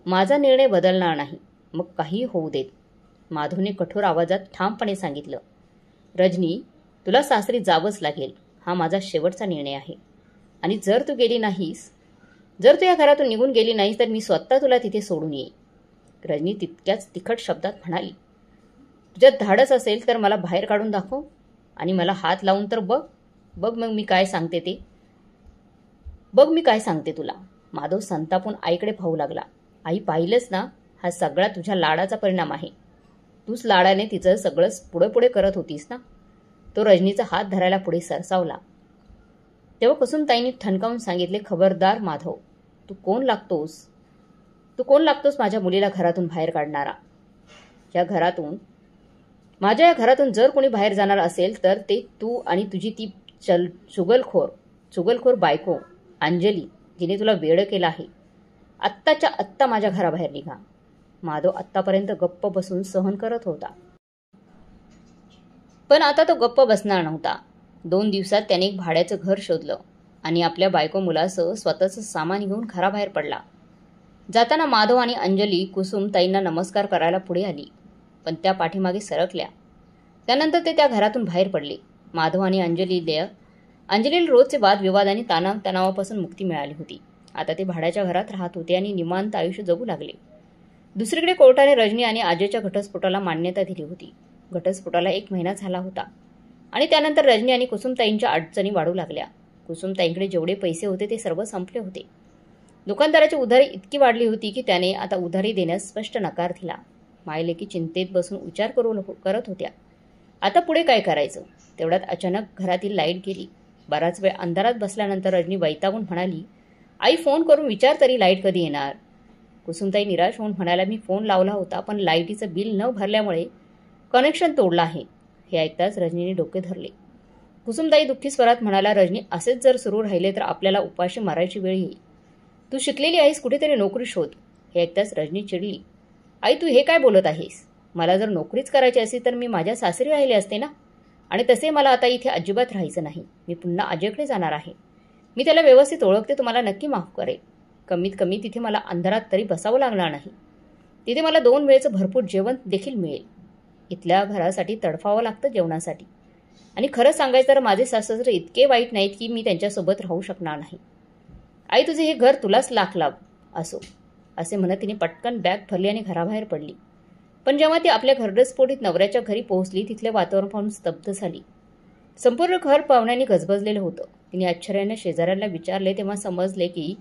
माझा निर्णय बदलणार नाही, मग काही होऊ देत. माधवने कठोर आवाजात ठामपणे सांगितलं, रजनी, तुला सासरी जावंच लागेल. हा माझा शेवटचा निर्णय आहे. आणि जर तू या घरातून निघून गेली नाहीस तर मी स्वतः तुला तिथे सोडून येईन. रजनी तितक्याच तिखट शब्दात म्हणाली, तुझ्यात धाडस असेल तर मला बाहेर काढून दाखव आणि मला हात लावून तर बघ मग मी काय सांगते तुला. माधव संतापून आईकडे पाहू लागला. आई, पाहिलंच ना, हा सगळा तुझ्या लाडाचा परिणाम आहे. तूच लाडाने तिचं सगळं पुढे करत होतीस ना. तो रजनीचा हात धरायला पुढे सरसावला. तेव्हा कुसुमताईंनी ठणकावून सांगितले, खबरदार माधव, तू कोण लागतोस माझ्या मुलीला घरातून बाहेर काढणारा? या घरातून माझ्या या घरातून जर कोणी बाहेर जाणार असेल तर ते तू आणि तुझी ती चुगलखोर बायको अंजली, जिने तुला वेड केलं आहे. आत्ताच्या आत्ता माझ्या घराबाहेर निघा. माधव आत्तापर्यंत गप्प बसून सहन करत होता, पण आता तो गप्प बसणार नव्हता. 2 दिवसात त्याने एक भाड्याचं घर शोधलं आणि आपल्या बायको मुलासह स्वतःचं सामान घेऊन घराबाहेर पडला. जाताना माधव आणि अंजली कुसुम ताईंना नमस्कार करायला पुढे आली, पण त्या पाठीमागे सरकल्या. त्यानंतर ते त्या घरातून बाहेर पडले. माधव आणि अंजलीला रोजचे वादविवाद आणि तणावापासून मुक्ती मिळाली होती. आता ते भाड्याच्या घरात राहत होते आणि निवांत आयुष्य जगू लागले. दुसरीकडे कोर्टाने रजनी आणि अजयच्या घटस्फोटाला मान्यता दिली होती. घटस्फोटाला 1 महिना झाला होता आणि त्यानंतर रजनी आणि कुसुमताईंच्या अडचणी वाढू लागल्या. कुसुमताईंकडे जेवढे पैसे होते ते सर्व संपले होते. दुकानदाराची उधारी इतकी वाढली होती की त्याने आता उधारी देण्यास स्पष्ट नकार दिला. मायलेकी चिंतेत बसून विचार करत होत्या, आता पुढे काय करायचं. तेवढ्यात अचानक घरातील लाईट गेली. बराच वेळ अंधारात बसल्यानंतर रजनी वैतागून म्हणाली, आई फोन करून विचार तरी लाईट कधी येणार. कुसुमताई निराश होऊन म्हणाल्या, मी फोन लावला होता पण लाईटीचं बिल न भरल्यामुळे कनेक्शन तोडलं आहे. हे ऐकताच रजनीने डोके धरले. कुसुमताई दुःखी स्वरात म्हणाला, रजनी असेच जर सुरू राहिले तर आपल्याला उपाशी मारायची वेळ येईल. तू शिकलेली आहेस, कुठेतरी नोकरी शोध. हे ऐकताच रजनी चिडली, आई तू हे काय बोलत आहेस. मला जर नोकरीच करायची असती तर मी माझ्या सासरी राहिले असते ना. आणि तसे मला आता इथे अजिबात राहायचं नाही. मी पुन्हा अजयकडे जाणार आहे. मी त्याला व्यवस्थित ओळखते, तुम्हाला नक्की माफ करेल. कमीत कमी तिथे मला अंधारात तरी बसावं लागणार नाही. तिथे मला 2 वेळेचं भरपूर जेवण देखील मिळेल. इथल्या घरासाठी तडफावं लागतं जेवणासाठी. आणि खरं सांगायचं तर माझे सासरे इतके वाईट नाहीत की मी त्यांच्यासोबत राहू शकणार नाही. आई तुझे हे घर तुलाच लाभ असो, असे म्हणत तिने पटकन बॅग भरली आणि घराबाहेर पडली. पण जेव्हा ती आपल्या घरस्फोटीत नवऱ्याच्या घरी पोहोचली तिथले वातावरण पाहून स्तब्ध झाली. संपूर्ण घर पाहुण्यांनी गजबजलेलं होतं. तिने आश्चर्याने शेजाऱ्यांना विचारले तेव्हा समजले की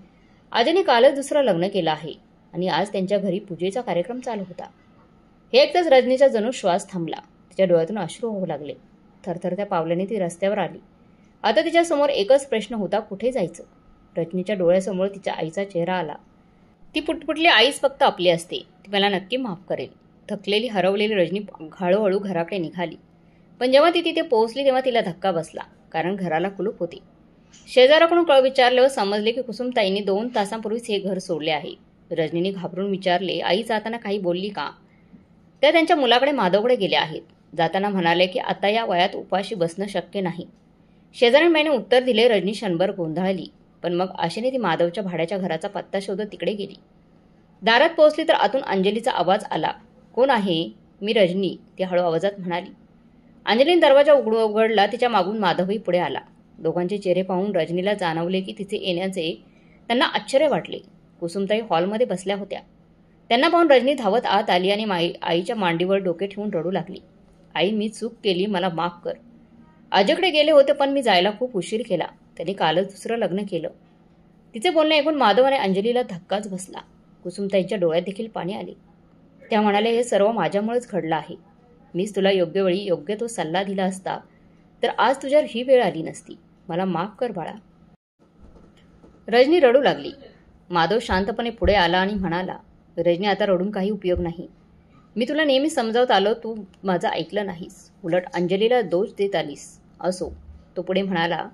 आजने कालच दुसरं लग्न केलं आहे आणि आज त्यांच्या घरी पूजेचा कार्यक्रम चालू होता. हे ऐकताच रजनीचा जणू श्वास थांबला. तिच्या डोळ्यातून अश्रू होऊ लागले. थरथरत्या पावलांनी ती रस्त्यावर आली. आता तिच्यासमोर एकच प्रश्न होता, कुठे जायचं. रजनीच्या डोळ्यासमोर तिच्या आईचा चेहरा आला. ती पुटपुटली, आईच फक्त आपली असते, ती मला नक्की माफ करेल. थकलेली हरवलेली रजनी हळूहळू घराकडे निघाली. पण जेव्हा ती तिथे पोहोचली तेव्हा तिला धक्का बसला, कारण घराला कुलूप होते. शेजाराकडून विचारल्यावर समजले की कुसुमताईंनी 2 तासांपूर्वीच हे घर सोडले आहे. रजनीने घाबरून विचारले, आई जाताना काही बोलली का. त्या त्यांच्या मुलाकडे माधवकडे गेल्या आहेत. जाताना म्हणाले की आता या वयात उपाशी बसणं शक्य नाही. शेजाऱ्यांबाईने उत्तर दिले. रजनी क्षणभर गोंधळली, पण मग आशेने ती माधवच्या भाड्याच्या घराचा पत्ता शोधत तिकडे गेली. दारात पोहोचली तर आतून अंजलीचा आवाज आला. कोण आहे. मी रजनी, ती हळू आवाजात म्हणाली. अंजलीने दरवाजा उघडला. तिच्या मागून माधवही पुढे आला. दोघांचे चेहरे पाहून रजनीला जाणवले की तिचे येण्याचे त्यांना आश्चर्य वाटले. कुसुमताई हॉलमध्ये बसल्या होत्या. त्यांना पाहून रजनी धावत आत आली आणि आईच्या मांडीवर डोके ठेवून रडू लागली. आई मी चूक केली, मला माफ कर. अजयकडे गेले होते पण मी जायला खूप उशीर केला. त्यांनी कालच दुसरं लग्न केलं. तिचे बोलणे ऐकून माधव आणि अंजलीला धक्काच बसला. कुसुमताईंच्या डोळ्यात देखील पाणी आले. त्या म्हणाल्या, हे सर्व माझ्यामुळेच घडलं आहे. मीच तुला योग्य वेळी योग्य तो सल्ला दिला असता तर आज तुझ्यावर ही वेळ आली नसती. मला माफ कर बाळा. रजनी रडू लागली. माधव शांतपणे पुढे आला आणि म्हणाला, रजनी आता रडून काही उपयोग नाही. मी तुला नेहमी समजावत आलो, तू माझं ऐकलं नाहीस. उलट अंजलीला दोष देत आलीस. असो, तो पुढे म्हणाला,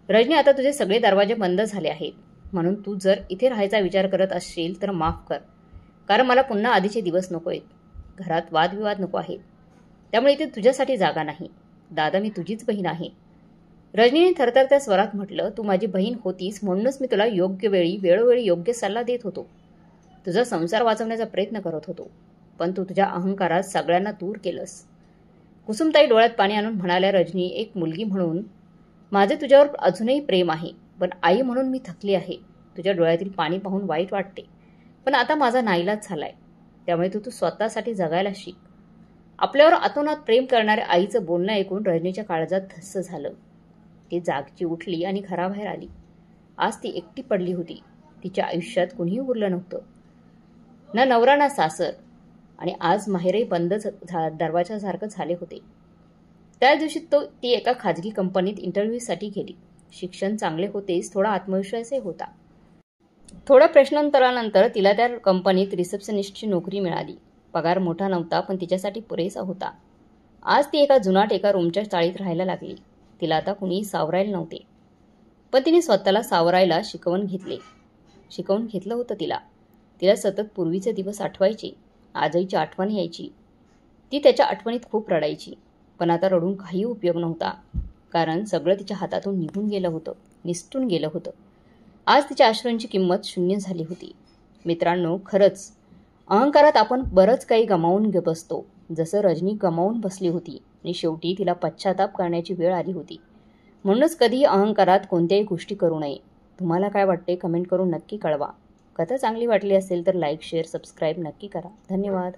रजनी आता तुझे सगळे दरवाजे बंद झाले आहेत. म्हणून तू जर इथे राहायचा विचार करत असशील तर माफ कर, कारण मला पुन्हा आधीचे दिवस नको आहेत. घरात वादविवाद नको आहेत. त्यामुळे इथे तुझ्यासाठी जागा नाही. दादा मी तुझीच बहीण आहे. रजनीने थरथरत्या स्वरात म्हटलं, तू माझी बहीण होतीस म्हणूनच मी तुला योग्य वेळी वेळोवेळी योग्य सल्ला देत होतो. तुझा संसार वाचवण्याचा प्रयत्न करत होतो, पण तू तुझ्या अहंकारात सगळ्यांना दूर केलंस. कुसुमताई डोळ्यात पाणी आणून म्हणाल्या, रजनी एक मुलगी म्हणून माझे तुझ्यावर अजूनही प्रेम आहे, पण आई म्हणून मी थकली आहे. तुझ्या डोळ्यातील पाणी पाहून वाईट वाटते, पण आता माझा नाईलाज झालाय. त्यामुळे तू स्वतःसाठी जगायला शिक. आपल्यावर अतोनात प्रेम करणाऱ्या आईचं बोलणं ऐकून रजनीच्या काळजात धस्स झालं. ती जागची उठली आणि घराबाहेर आली. आज ती एकटी पडली होती. तिच्या आयुष्यात कुणीही उरलं नव्हतं, ना नवरा ना सासर. आणि आज माहेरही बंद दरवाजासारखं झाले होते. त्याच दिवशी ती एका खाजगी कंपनीत इंटरव्ह्यूसाठी गेली. शिक्षण चांगले होतेच, थोडा आत्मविश्वासही होता. थोड्या प्रश्नांतरानंतर तिला त्या कंपनीत रिसेप्शनिस्टची नोकरी मिळाली. पगार मोठा नव्हता, पण तिच्यासाठी पुरेसा होता. आज ती एका रूमच्या चाळीत राहायला लागली. तिला आता कुणी सावरायला नव्हते. पण तिने स्वतःला सावरायला शिकवून घेतलं होतं तिला. तिला सतत पूर्वीचे दिवस आठवायचे. आजईची आठवण यायची. ती त्याच्या आठवणीत खूप रडायची. पण आता रडून काही उपयोग नव्हता. कारण सगळं तिच्या हातातून निघून गेलं होतं, निसटून गेलं होतं. आज तिच्या अश्रूंची किंमत शून्य झाली होती. मित्रांनो, खरंच अहंकारात आपण बरंच काही गमावून बसतो. जसं रजनी गमावून बसली होती आणि शेवटी तिला पश्चाताप करण्याची वेळ आली होती. म्हणूनच कधीही अहंकारात कोणत्याही गोष्टी करू नये. तुम्हाला काय वाटते कमेंट करून नक्की कळवा. कथा चांगली वाटली असेल तर लाईक, शेअर, सबस्क्राईब नक्की करा. धन्यवाद.